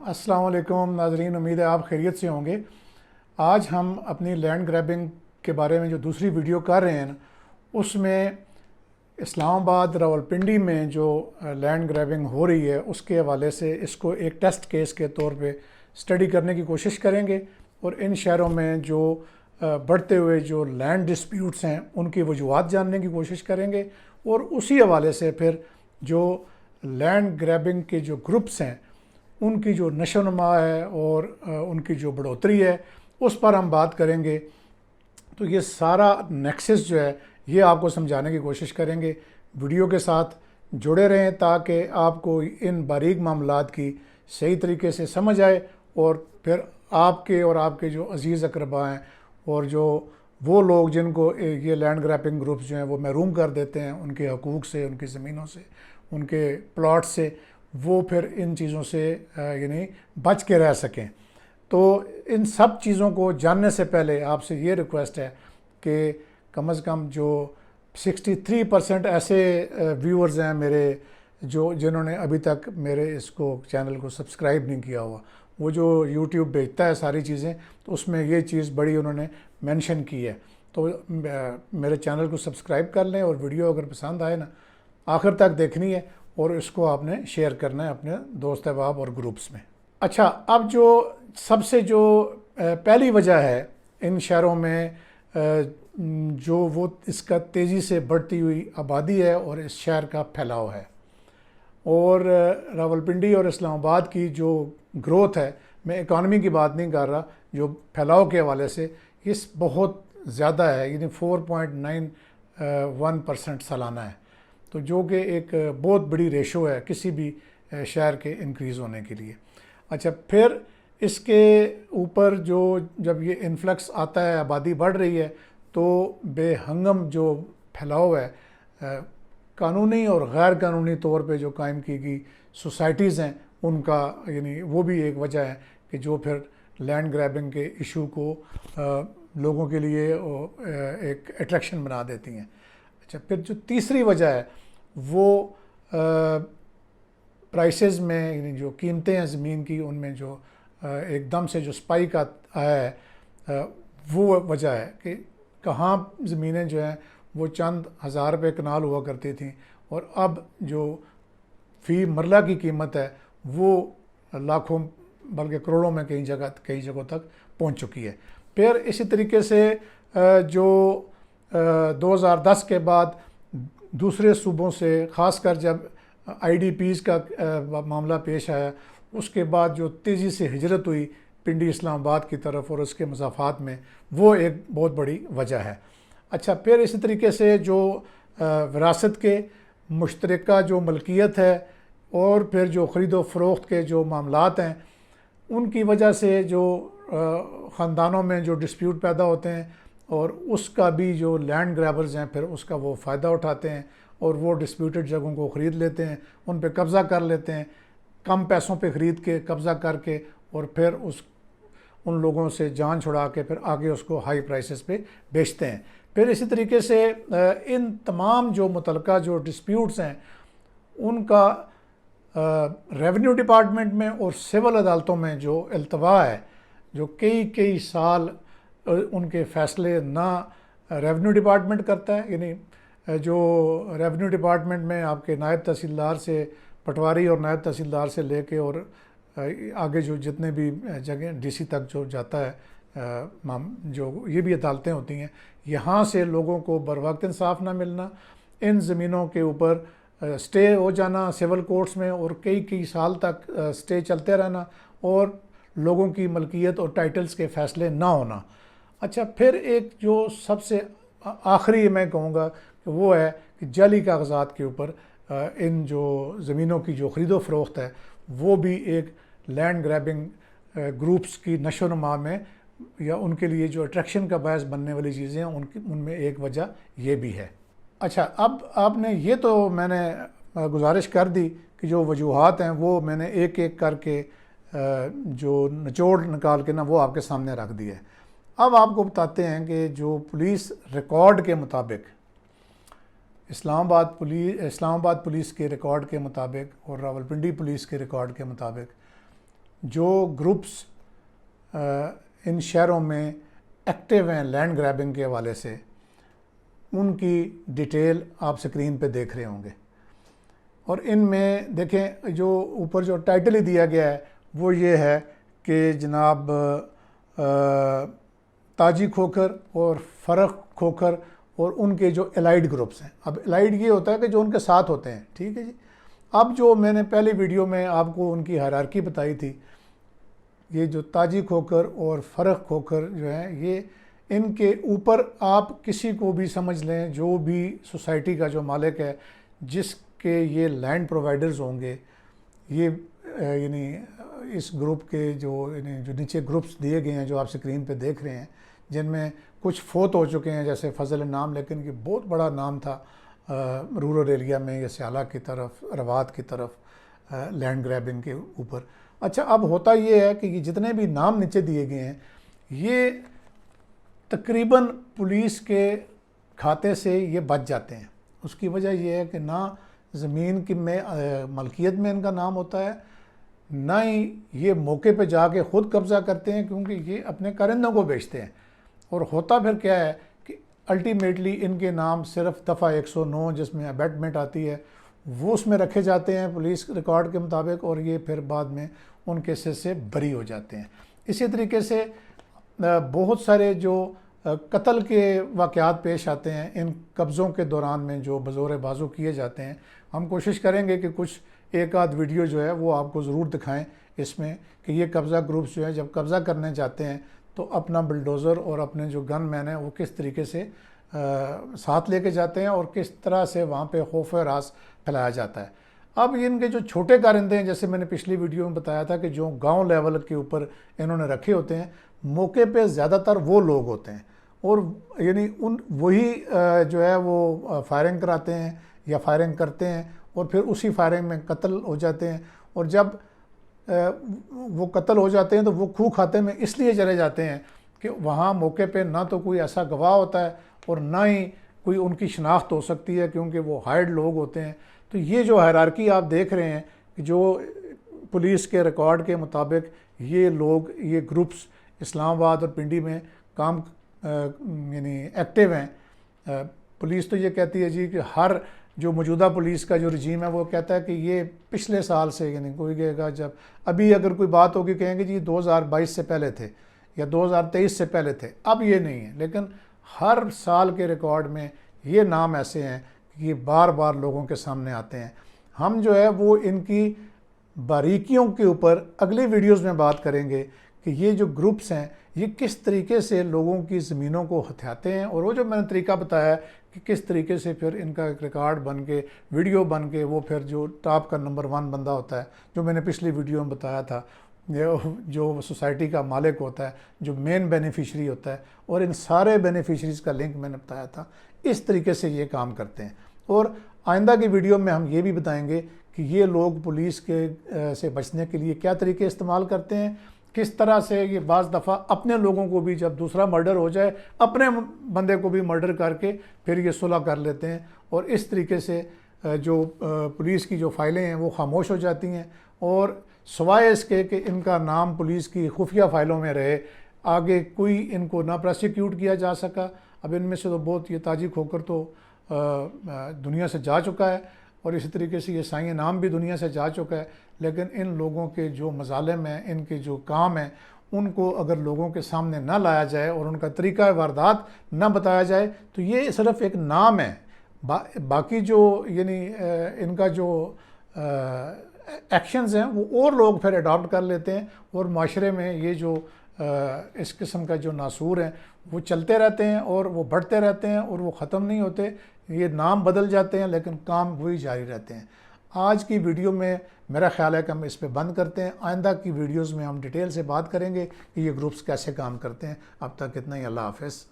السلام علیکم ناظرین، امید ہے آپ خیریت سے ہوں گے۔ آج ہم اپنی لینڈ گریبنگ کے بارے میں جو دوسری ویڈیو کر رہے ہیں اس میں اسلام آباد راولپنڈی میں جو لینڈ گریبنگ ہو رہی ہے اس کے حوالے سے اس کو ایک ٹیسٹ کیس کے طور پہ سٹڈی کرنے کی کوشش کریں گے، اور ان شہروں میں جو بڑھتے ہوئے جو لینڈ ڈسپیوٹس ہیں ان کی وجوہات جاننے کی کوشش کریں گے، اور اسی حوالے سے پھر جو لینڈ گریبنگ کے جو گروپس ہیں ان کی جو نشو و نما ہے اور ان کی جو بڑھوتری ہے اس پر ہم بات کریں گے۔ تو یہ سارا نیکسس جو ہے یہ آپ کو سمجھانے کی کوشش کریں گے۔ ویڈیو کے ساتھ جڑے رہیں تاکہ آپ کو ان باریک معاملات کی صحیح طریقے سے سمجھ آئے، اور پھر آپ کے اور آپ کے جو عزیز اقربا ہیں اور جو وہ لوگ جن کو یہ لینڈ گریبنگ گروپس جو ہیں وہ محروم کر دیتے ہیں ان کے حقوق سے، ان کی زمینوں سے، ان کے پلاٹ سے، وہ پھر ان چیزوں سے یعنی بچ کے رہ سکیں۔ تو ان سب چیزوں کو جاننے سے پہلے آپ سے یہ ریکویسٹ ہے کہ کم از کم جو 63% ایسے ویورز ہیں میرے جنہوں نے ابھی تک میرے اس کو چینل کو سبسکرائب نہیں کیا ہوا، وہ جو یوٹیوب بھیجتا ہے ساری چیزیں تو اس میں یہ چیز بڑی انہوں نے مینشن کی ہے، تو میرے چینل کو سبسکرائب کر لیں، اور ویڈیو اگر پسند آئے نا آخر تک دیکھنی ہے، اور اس کو آپ نے شیئر کرنا ہے اپنے دوست احباب اور گروپس میں۔ اچھا، اب جو سب سے جو پہلی وجہ ہے ان شہروں میں جو وہ اس کا تیزی سے بڑھتی ہوئی آبادی ہے اور اس شہر کا پھیلاؤ ہے، اور راولپنڈی اور اسلام آباد کی جو گروتھ ہے، میں اکانومی کی بات نہیں کر رہا، جو پھیلاؤ کے حوالے سے یہ بہت زیادہ ہے، یعنی 4.91% سالانہ ہے، تو جو کہ ایک بہت بڑی ریشو ہے کسی بھی شہر کے انکریز ہونے کے لیے۔ اچھا، پھر اس کے اوپر جب یہ انفلکس آتا ہے، آبادی بڑھ رہی ہے، تو بے ہنگم جو پھیلاؤ ہے قانونی اور غیر قانونی طور پہ جو قائم کی گئی سوسائٹیز ہیں ان کا، یعنی وہ بھی ایک وجہ ہے کہ جو پھر لینڈ گریبنگ کے ایشو کو لوگوں کے لیے ایک اٹریکشن بنا دیتی ہیں۔ اچھا، پھر جو تیسری وجہ ہے وہ پرائسز میں، یعنی جو قیمتیں ہیں زمین کی ان میں جو ایک دم سے جو سپائک آیا ہے، وہ وجہ ہے کہ کہاں زمینیں جو ہیں وہ چند ہزار روپے کنال ہوا کرتی تھیں، اور اب جو فی مرلہ کی قیمت ہے وہ لاکھوں بلکہ کروڑوں میں کئی جگہوں تک پہنچ چکی ہے۔ پھر اسی طریقے سے جو 2010 کے بعد دوسرے صوبوں سے، خاص کر جب آئی ڈی پیز کا معاملہ پیش آیا، اس کے بعد جو تیزی سے ہجرت ہوئی پنڈی اسلام آباد کی طرف اور اس کے مضافات میں، وہ ایک بہت بڑی وجہ ہے۔ اچھا، پھر اسی طریقے سے جو وراثت کے مشترکہ جو ملکیت ہے، اور پھر جو خرید و فروخت کے جو معاملات ہیں ان کی وجہ سے جو خاندانوں میں جو ڈسپیوٹ پیدا ہوتے ہیں، اور اس کا بھی جو لینڈ گریبرز ہیں پھر اس کا وہ فائدہ اٹھاتے ہیں، اور وہ ڈسپیوٹڈ جگہوں کو خرید لیتے ہیں، ان پہ قبضہ کر لیتے ہیں، کم پیسوں پہ خرید کے قبضہ کر کے، اور پھر ان لوگوں سے جان چھڑا کے پھر آگے اس کو ہائی پرائسز پہ بیچتے ہیں۔ پھر اسی طریقے سے ان تمام جو متعلقہ جو ڈسپیوٹس ہیں ان کا ریونیو ڈپارٹمنٹ میں اور سول عدالتوں میں جو التوا ہے، جو کئی سال ان کے فیصلے نہ ریونیو ڈپارٹمنٹ کرتا ہے، یعنی جو ریونیو ڈپارٹمنٹ میں آپ کے نائب تحصیلدار سے، پٹواری اور نائب تحصیلدار سے لے کے اور آگے جو جتنے بھی جگہ ڈی سی تک جو جاتا ہے، جو یہ بھی عدالتیں ہوتی ہیں، یہاں سے لوگوں کو بروقت انصاف نہ ملنا، ان زمینوں کے اوپر سٹے ہو جانا سول کورٹس میں، اور کئی سال تک سٹے چلتے رہنا، اور لوگوں کی ملکیت اور ٹائٹلز کے فیصلے نہ ہونا۔ اچھا، پھر ایک جو سب سے آخری میں کہوں گا کہ وہ ہے کہ جعلی کاغذات کے اوپر ان جو زمینوں کی جو خرید و فروخت ہے، وہ بھی ایک لینڈ گریبنگ گروپس کی نشو و نما میں یا ان کے لیے جو اٹریکشن کا باعث بننے والی چیزیں ہیں ان میں ایک وجہ یہ بھی ہے۔ اچھا، اب آپ نے یہ تو میں نے گزارش کر دی کہ جو وجوہات ہیں وہ میں نے ایک ایک کر کے جو نچوڑ نکال کے نا وہ آپ کے سامنے رکھ دی ہے۔ اب آپ کو بتاتے ہیں کہ جو پولیس ریکارڈ کے مطابق، اسلام آباد پولیس کے ریکارڈ کے مطابق اور راولپنڈی پولیس کے ریکارڈ کے مطابق جو گروپس ان شہروں میں ایکٹیو ہیں لینڈ گریبنگ کے حوالے سے، ان کی ڈیٹیل آپ سکرین پہ دیکھ رہے ہوں گے۔ اور ان میں دیکھیں جو اوپر جو ٹائٹل ہی دیا گیا ہے وہ یہ ہے کہ جناب تاجی کھوکھر اور فرق کھوکھر اور ان کے جو الائیڈ گروپس ہیں۔ اب الائیڈ یہ ہوتا ہے کہ جو ان کے ساتھ ہوتے ہیں، ٹھیک ہے جی۔ اب جو میں نے پہلی ویڈیو میں آپ کو ان کی ہائرارکی بتائی تھی، یہ جو تاجی کھوکھر اور فرق کھوکھر جو ہیں، یہ ان کے اوپر آپ کسی کو بھی سمجھ لیں، جو بھی سوسائٹی کا جو مالک ہے، جس کے یہ لینڈ پرووائڈرز ہوں گے، یہ یعنی اس گروپ کے جو نیچے گروپس دیے گئے ہیں جو آپ سکرین پہ دیکھ رہے ہیں، جن میں کچھ فوت ہو چکے ہیں جیسے فضل نام، لیکن یہ بہت بڑا نام تھا رورل ایریا میں یا سیالہ کی طرف، روات کی طرف لینڈ گریبنگ کے اوپر۔ اچھا، اب ہوتا یہ ہے کہ یہ جتنے بھی نام نیچے دیے گئے ہیں، یہ تقریباً پولیس کے کھاتے سے یہ بچ جاتے ہیں۔ اس کی وجہ یہ ہے کہ نہ زمین کی میں ملکیت میں ان کا نام ہوتا ہے، نہ ہی یہ موقع پہ جا کے خود قبضہ کرتے ہیں، کیونکہ یہ اپنے کارندوں کو بیچتے ہیں۔ اور ہوتا پھر کیا ہے کہ الٹیمیٹلی ان کے نام صرف دفعہ 109 جس میں ابیٹمنٹ آتی ہے، وہ اس میں رکھے جاتے ہیں پولیس ریکارڈ کے مطابق، اور یہ پھر بعد میں ان کیسز سے بری ہو جاتے ہیں۔ اسی طریقے سے بہت سارے جو قتل کے واقعات پیش آتے ہیں ان قبضوں کے دوران میں جو بزور بازو کیے جاتے ہیں۔ ہم کوشش کریں گے کہ کچھ ایک آدھ ویڈیو جو ہے وہ آپ کو ضرور دکھائیں اس میں، کہ یہ قبضہ گروپس جو ہیں جب قبضہ کرنے جاتے ہیں تو اپنا بلڈوزر اور اپنے جو گن مین ہیں وہ کس طریقے سے ساتھ لے کے جاتے ہیں اور کس طرح سے وہاں پہ خوف و راز پھیلایا جاتا ہے۔ اب ان کے جو چھوٹے کارندے ہیں، جیسے میں نے پچھلی ویڈیو میں بتایا تھا کہ جو گاؤں لیول کے اوپر انہوں نے رکھے ہوتے ہیں، موقع پہ زیادہ تر وہ لوگ ہوتے ہیں، اور یعنی وہی جو ہے وہ فائرنگ کراتے ہیں یا فائرنگ کرتے ہیں، اور پھر اسی فائرنگ میں قتل ہو جاتے ہیں۔ اور جب وہ قتل ہو جاتے ہیں تو وہ کھو کھاتے میں اس لیے چلے جاتے ہیں کہ وہاں موقع پہ نہ تو کوئی ایسا گواہ ہوتا ہے اور نہ ہی کوئی ان کی شناخت ہو سکتی ہے، کیونکہ وہ ہائیڈ لوگ ہوتے ہیں۔ تو یہ جو ہائرارکی آپ دیکھ رہے ہیں کہ جو پولیس کے ریکارڈ کے مطابق یہ لوگ، یہ گروپس اسلام آباد اور پنڈی میں کام یعنی ایکٹیو ہیں۔ پولیس تو یہ کہتی ہے جی کہ ہر جو موجودہ پولیس کا جو رجیم ہے وہ کہتا ہے کہ یہ پچھلے سال سے، یعنی کوئی کہے گا جب ابھی اگر کوئی بات ہوگی کہیں گے جی 2022 سے پہلے تھے یا 2023 سے پہلے تھے، اب یہ نہیں ہے۔ لیکن ہر سال کے ریکارڈ میں یہ نام ایسے ہیں کہ یہ بار بار لوگوں کے سامنے آتے ہیں۔ ہم جو ہے وہ ان کی باریکیوں کے اوپر اگلی ویڈیوز میں بات کریں گے کہ یہ جو گروپس ہیں یہ کس طریقے سے لوگوں کی زمینوں کو ہتھیاتے ہیں، اور وہ جو میں نے طریقہ بتایا ہے کہ کس طریقے سے پھر ان کا ایک ریکارڈ بن کے، ویڈیو بن کے، وہ پھر جو ٹاپ کا نمبر 1 بندہ ہوتا ہے، جو میں نے پچھلی ویڈیو میں بتایا تھا، جو سوسائٹی کا مالک ہوتا ہے، جو مین بینیفیشری ہوتا ہے، اور ان سارے بینیفیشریز کا لنک میں نے بتایا تھا، اس طریقے سے یہ کام کرتے ہیں۔ اور آئندہ کی ویڈیو میں ہم یہ بھی بتائیں گے کہ یہ لوگ پولیس کے سے بچنے کے لیے کیا طریقے استعمال کرتے ہیں، کس طرح سے یہ بعض دفعہ اپنے لوگوں کو بھی، جب دوسرا مرڈر ہو جائے، اپنے بندے کو بھی مرڈر کر کے پھر یہ صلح کر لیتے ہیں، اور اس طریقے سے جو پولیس کی جو فائلیں ہیں وہ خاموش ہو جاتی ہیں، اور سوائے اس کے کہ ان کا نام پولیس کی خفیہ فائلوں میں رہے، آگے کوئی ان کو نہ پروسیکیوٹ کیا جا سکا۔ اب ان میں سے تو بہت، یہ تاجی کھوکھر تو دنیا سے جا چکا ہے، اور اسی طریقے سے یہ سائیں نام بھی دنیا سے جا چکا ہے، لیکن ان لوگوں کے جو مظالم ہیں، ان کے جو کام ہیں، ان کو اگر لوگوں کے سامنے نہ لایا جائے اور ان کا طریقہ واردات نہ بتایا جائے تو یہ صرف ایک نام ہے۔ باقی جو یعنی ان کا جو ایکشنز ہیں وہ اور لوگ پھر اڈاپٹ کر لیتے ہیں، اور معاشرے میں یہ جو اس قسم کا جو ناسور ہیں وہ چلتے رہتے ہیں، اور وہ بڑھتے رہتے ہیں، اور وہ ختم نہیں ہوتے۔ یہ نام بدل جاتے ہیں لیکن کام وہی جاری رہتے ہیں۔ آج کی ویڈیو میں میرا خیال ہے کہ ہم اس پہ بند کرتے ہیں، آئندہ کی ویڈیوز میں ہم ڈیٹیل سے بات کریں گے کہ یہ گروپس کیسے کام کرتے ہیں۔ اب تک اتنا ہی، اللہ حافظ۔